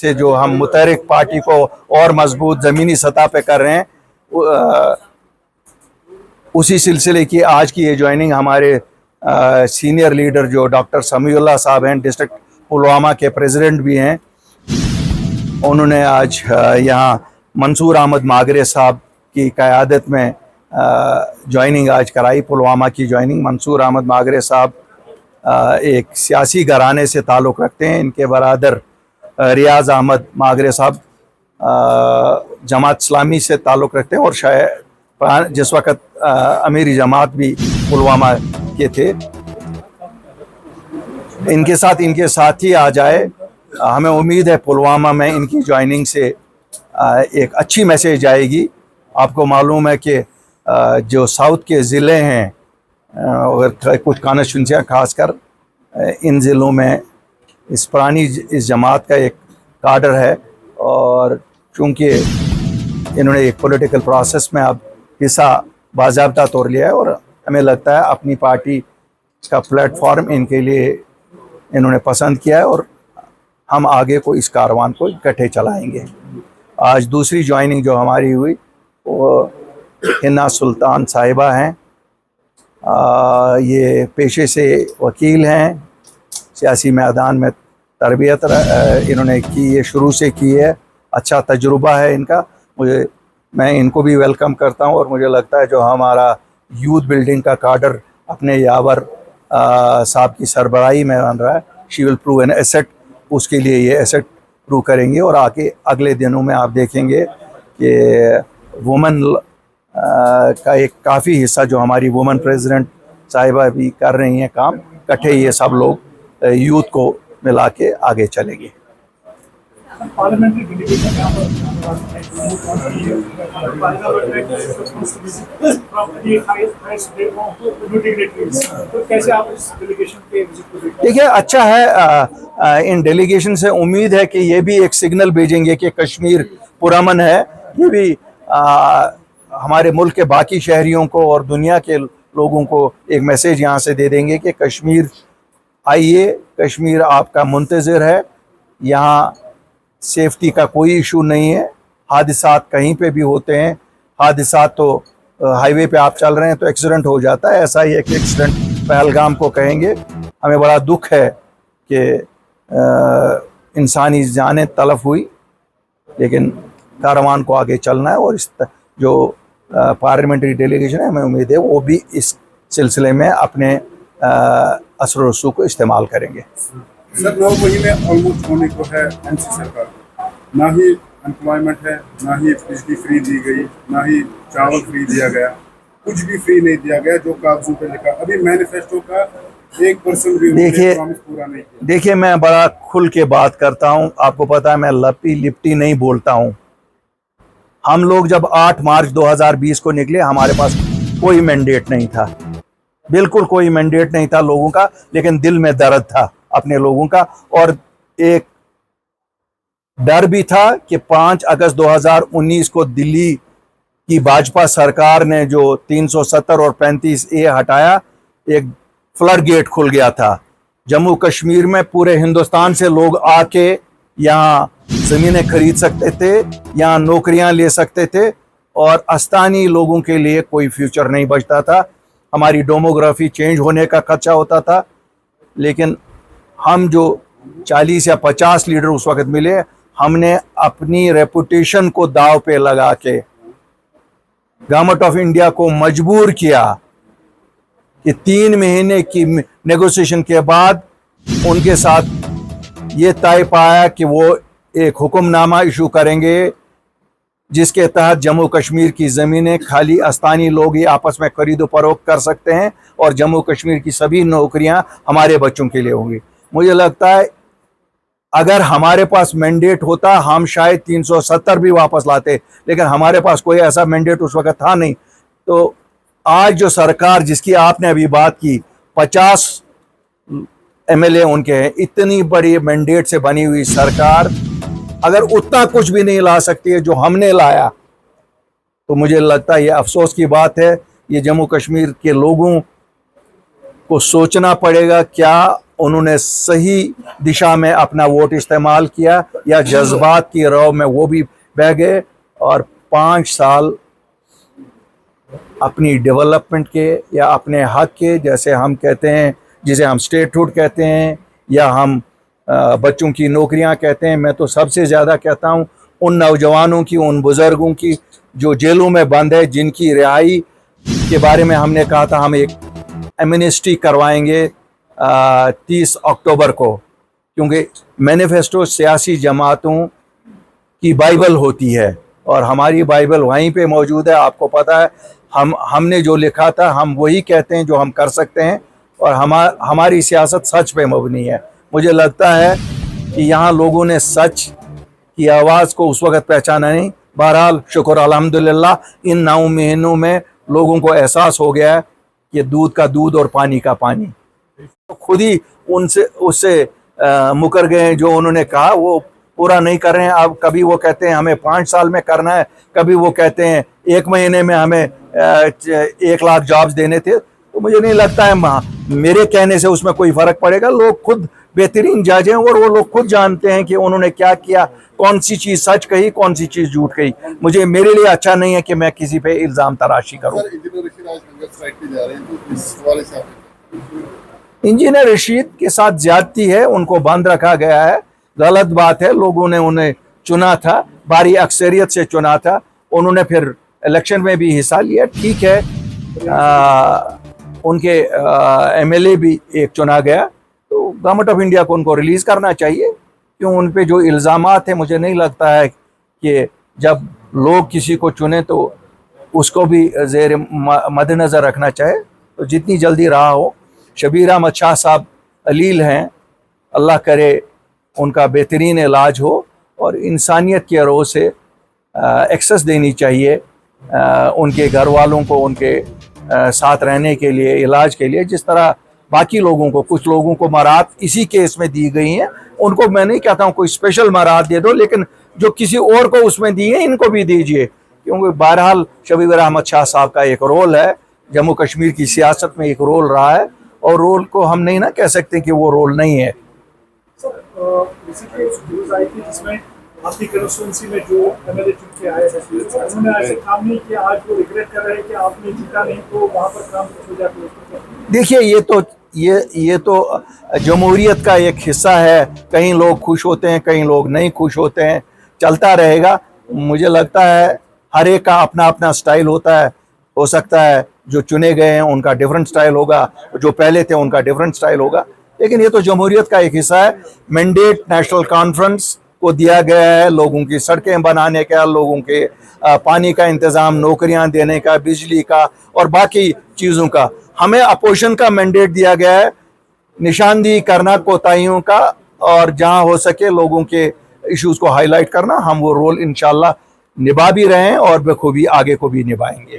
से जो हम मुतहरिक पार्टी को और मजबूत ज़मीनी सतह पे कर रहे हैं, उसी सिलसिले की आज की ये ज्वाइनिंग हमारे सीनियर लीडर जो डॉक्टर समीउल्लाह साहब हैं, डिस्ट्रिक्ट पुलवामा के प्रेसिडेंट भी हैं, उन्होंने आज यहाँ मंसूर अहमद मागरे साहब की क़यादत में ज्वाइनिंग आज कराई। पुलवामा की ज्वाइनिंग। मंसूर अहमद मागरे साहब एक सियासी घराने से ताल्लुक़ रखते हैं। इनके बरादर रियाज़ अहमद मागरे साहब जमात इस्लामी से ताल्लुक़ रखते हैं और शायद जिस वक़्त अमीरी जमात भी पुलवामा के थे। इनके साथ ही आ जाए। हमें उम्मीद है पुलवामा में इनकी ज्वाइनिंग से एक अच्छी मैसेज आएगी। आपको मालूम है कि जो साउथ के ज़िले हैं और कुछ कॉन्स्टिट्यूंसियाँ खासकर इन ज़िलों में इस जमात का एक काडर है, और चूँकि इन्होंने एक पॉलिटिकल प्रोसेस में अब हिस्सा बाज़ाब्ता तौर लिया है और हमें लगता है अपनी पार्टी का प्लेटफॉर्म इनके लिए इन्होंने पसंद किया है और हम आगे को इस कारवान को इकट्ठे चलाएंगे। आज दूसरी ज्वाइनिंग जो हमारी हुई वो हिना सुल्तान साहिबा हैं। ये पेशे से वकील हैं, सियासी मैदान में तरबियत इन्होंने की, ये शुरू से की है, अच्छा तजुर्बा है इनका। मैं इनको भी वेलकम करता हूँ और मुझे लगता है जो हमारा यूथ बिल्डिंग का काडर अपने यावर साहब की सरबराही में बन रहा है, she will prove an asset, उसके लिए ये एसेट प्रूव करेंगे। और आगे अगले दिनों में आप देखेंगे कि वुमेन का एक काफ़ी हिस्सा जो हमारी वुमेन प्रेसिडेंट साहिबा भी कर रही हैं काम, इकट्ठे ये सब लोग यूथ को मिला के आगे चलेंगे। देखिए, अच्छा है, इन डेलीगेशन से उम्मीद है कि ये भी एक सिग्नल भेजेंगे कि कश्मीर पुरअमन है। ये भी हमारे मुल्क के बाकी शहरियों को और दुनिया के लोगों को एक मैसेज यहाँ से दे देंगे कि कश्मीर आइए, कश्मीर आपका मुंतज़िर है, यहाँ सेफ्टी का कोई इशू नहीं है। हादिसात कहीं पे भी होते हैं, हादिसात तो हाईवे पे आप चल रहे हैं तो एक्सीडेंट हो जाता है, ऐसा ही एक एक्सीडेंट पहलगाम को कहेंगे। हमें बड़ा दुख है कि इंसानी जानें तलफ हुई, लेकिन कारवान को आगे चलना है और इस जो पार्लियामेंट्री डेलीगेशन है, हमें उम्मीद है वो भी इस सिलसिले में अपने असर रसूख को इस्तेमाल करेंगे। सर, 9 महीने ऑलमोस्ट होने को है एनसी सरकार, ना ही एम्प्लॉयमेंट है, ना ही बिजली फ्री दी गई, ना ही चावल फ्री दिया गया, कुछ भी फ्री नहीं दिया गया जो कागजों पे लिखा। अभी मैनिफेस्टो का 1% भी प्रॉमिस पूरा नहीं किया। देखिए, मैं बड़ा खुल के बात करता हूँ, आपको पता है मैं लपटी लिपटी नहीं बोलता हूँ। हम लोग जब 8 मार्च 2020 को निकले, हमारे पास कोई मैंडेट नहीं था, बिल्कुल कोई मैंडेट नहीं था लोगों का, लेकिन दिल में दर्द था अपने लोगों का, और एक डर भी था कि 5 अगस्त 2019 को दिल्ली की भाजपा सरकार ने जो 370 और 35A हटाया, एक फ्लड गेट खुल गया था। जम्मू कश्मीर में पूरे हिंदुस्तान से लोग आके यहाँ ज़मीनें खरीद सकते थे, यहाँ नौकरियाँ ले सकते थे, और अस्थानी लोगों के लिए कोई फ्यूचर नहीं बचता था। हमारी डेमोग्राफी चेंज होने का खदशा होता था। लेकिन हम जो 40 या 50 लीडर उस वक़्त मिले, हमने अपनी रेपुटेशन को दाव पे लगा के गवर्नमेंट ऑफ इंडिया को मजबूर किया कि 3 महीने की नेगोशिएशन के बाद उनके साथ ये तय पाया कि वो एक हुक्मनामा इशू करेंगे जिसके तहत जम्मू कश्मीर की ज़मीनें खाली अस्थानी लोग ही आपस में खरीदो फरोख्त कर सकते हैं और जम्मू कश्मीर की सभी नौकरियां हमारे बच्चों के लिए होंगी। मुझे लगता है अगर हमारे पास मैंडेट होता हम शायद 370 भी वापस लाते, लेकिन हमारे पास कोई ऐसा मैंडेट उस वक्त था नहीं। तो आज जो सरकार जिसकी आपने अभी बात की, 50 MLA उनके हैं, इतनी बड़ी मैंडेट से बनी हुई सरकार अगर उतना कुछ भी नहीं ला सकती है जो हमने लाया, तो मुझे लगता है ये अफसोस की बात है। ये जम्मू कश्मीर के लोगों को सोचना पड़ेगा क्या उन्होंने सही दिशा में अपना वोट इस्तेमाल किया या जज्बात की राह में वो भी बह गए, और 5 साल अपनी डेवलपमेंट के या अपने हक के, जैसे हम कहते हैं, जिसे हम स्टेटहुड कहते हैं या हम बच्चों की नौकरियां कहते हैं, मैं तो सबसे ज़्यादा कहता हूं उन नौजवानों की, उन बुज़ुर्गों की जो जेलों में बंद है, जिनकी रिहाई के बारे में हमने कहा था हम एक एमनेस्टी करवाएंगे 30 अक्टूबर को, क्योंकि मैनिफेस्टो सियासी जमातों की बाइबल होती है और हमारी बाइबल वहीं पे मौजूद है। आपको पता है हमने जो लिखा था हम वही कहते हैं जो हम कर सकते हैं, और हमारी सियासत सच पे मबनी है। मुझे लगता है कि यहाँ लोगों ने सच की आवाज़ को उस वक़्त पहचाना नहीं। बहरहाल शुक्र अल्हम्दुलिल्लाह, इन 9 महीनों में लोगों को एहसास हो गया है कि दूध का दूध और पानी का पानी। तो खुद ही उससे मुकर गए हैं, जो उन्होंने कहा वो पूरा नहीं कर रहे हैं। अब कभी वो कहते हैं हमें 5 साल में करना है, कभी वो कहते हैं 1 महीने में हमें 1 लाख जॉब्स देने थे। तो मुझे नहीं लगता है मेरे कहने से उसमें कोई फ़र्क पड़ेगा। लोग खुद बेहतरीन जज हैं और वो लोग खुद जानते हैं कि उन्होंने क्या किया, कौन सी चीज़ सच कही, कौन सी चीज़ झूठ कही। मेरे लिए अच्छा नहीं है कि मैं किसी पे इल्ज़ाम तराशी करूँ। इंजीनियर रशीद के साथ ज्यादती है, उनको बंद रखा गया है, गलत बात है। लोगों ने उन्हें चुना था, भारी अक्सरियत से चुना था, उन्होंने फिर इलेक्शन में भी हिस्सा लिया, ठीक है। उनके एमएलए भी एक चुना गया, तो गवर्नमेंट ऑफ इंडिया को उनको रिलीज़ करना चाहिए। क्यों उन पे जो इल्ज़ामात हैं, मुझे नहीं लगता है कि जब लोग किसी को चुने तो उसको भी ज़ेर मद्देनज़र रखना चाहिए। तो जितनी जल्दी रहा हो। शबीर अहमद शाह साहब अलील हैं, अल्लाह करे उनका बेहतरीन इलाज हो और इंसानियत के रोज़ से एक्सेस देनी चाहिए उनके घर वालों को, उनके साथ रहने के लिए, इलाज के लिए, जिस तरह बाकी लोगों को, कुछ लोगों को मराहत इसी केस में दी गई हैं। उनको मैं नहीं कहता हूँ कोई स्पेशल मराहत दे दो, लेकिन जो किसी और को उसमें दी है इनको भी दीजिए, क्योंकि बहरहाल शबीर अहमद शाह साहब का एक रोल है, जम्मू कश्मीर की सियासत में एक रोल रहा है, और रोल को हम नहीं ना कह सकते कि वो रोल नहीं है। जिसमें आपकी कंस्टिट्यूंसी में जो एमएलए चुन के आए हैं, उन्होंने ऐसे काम नहीं किया, आज वो रिग्रेट कर रहे हैं कि आपने जीता नहीं तो वहाँ पर काम हो जाता। देखिए, ये तो जमहूरियत का एक हिस्सा है। कहीं लोग खुश होते हैं, कहीं लोग नहीं खुश होते हैं, चलता रहेगा। मुझे लगता है हर एक का अपना अपना स्टाइल होता है। हो सकता है जो चुने गए हैं उनका डिफरेंट स्टाइल होगा, जो पहले थे उनका डिफरेंट स्टाइल होगा, लेकिन ये तो जमहूरियत का एक हिस्सा है। मैंडेट नेशनल कॉन्फ्रेंस को दिया गया है लोगों की सड़कें बनाने का, लोगों के पानी का इंतज़ाम, नौकरियां देने का, बिजली का और बाकी चीज़ों का। हमें अपोजिशन का मैंडेट दिया गया है निशानदेही करना कोताहियों का, और जहां हो सके लोगों के इश्यूज़ को हाईलाइट करना। हम वो रोल इंशाल्लाह निभा भी रहे हैं और बखूबी आगे को भी निभाएंगे।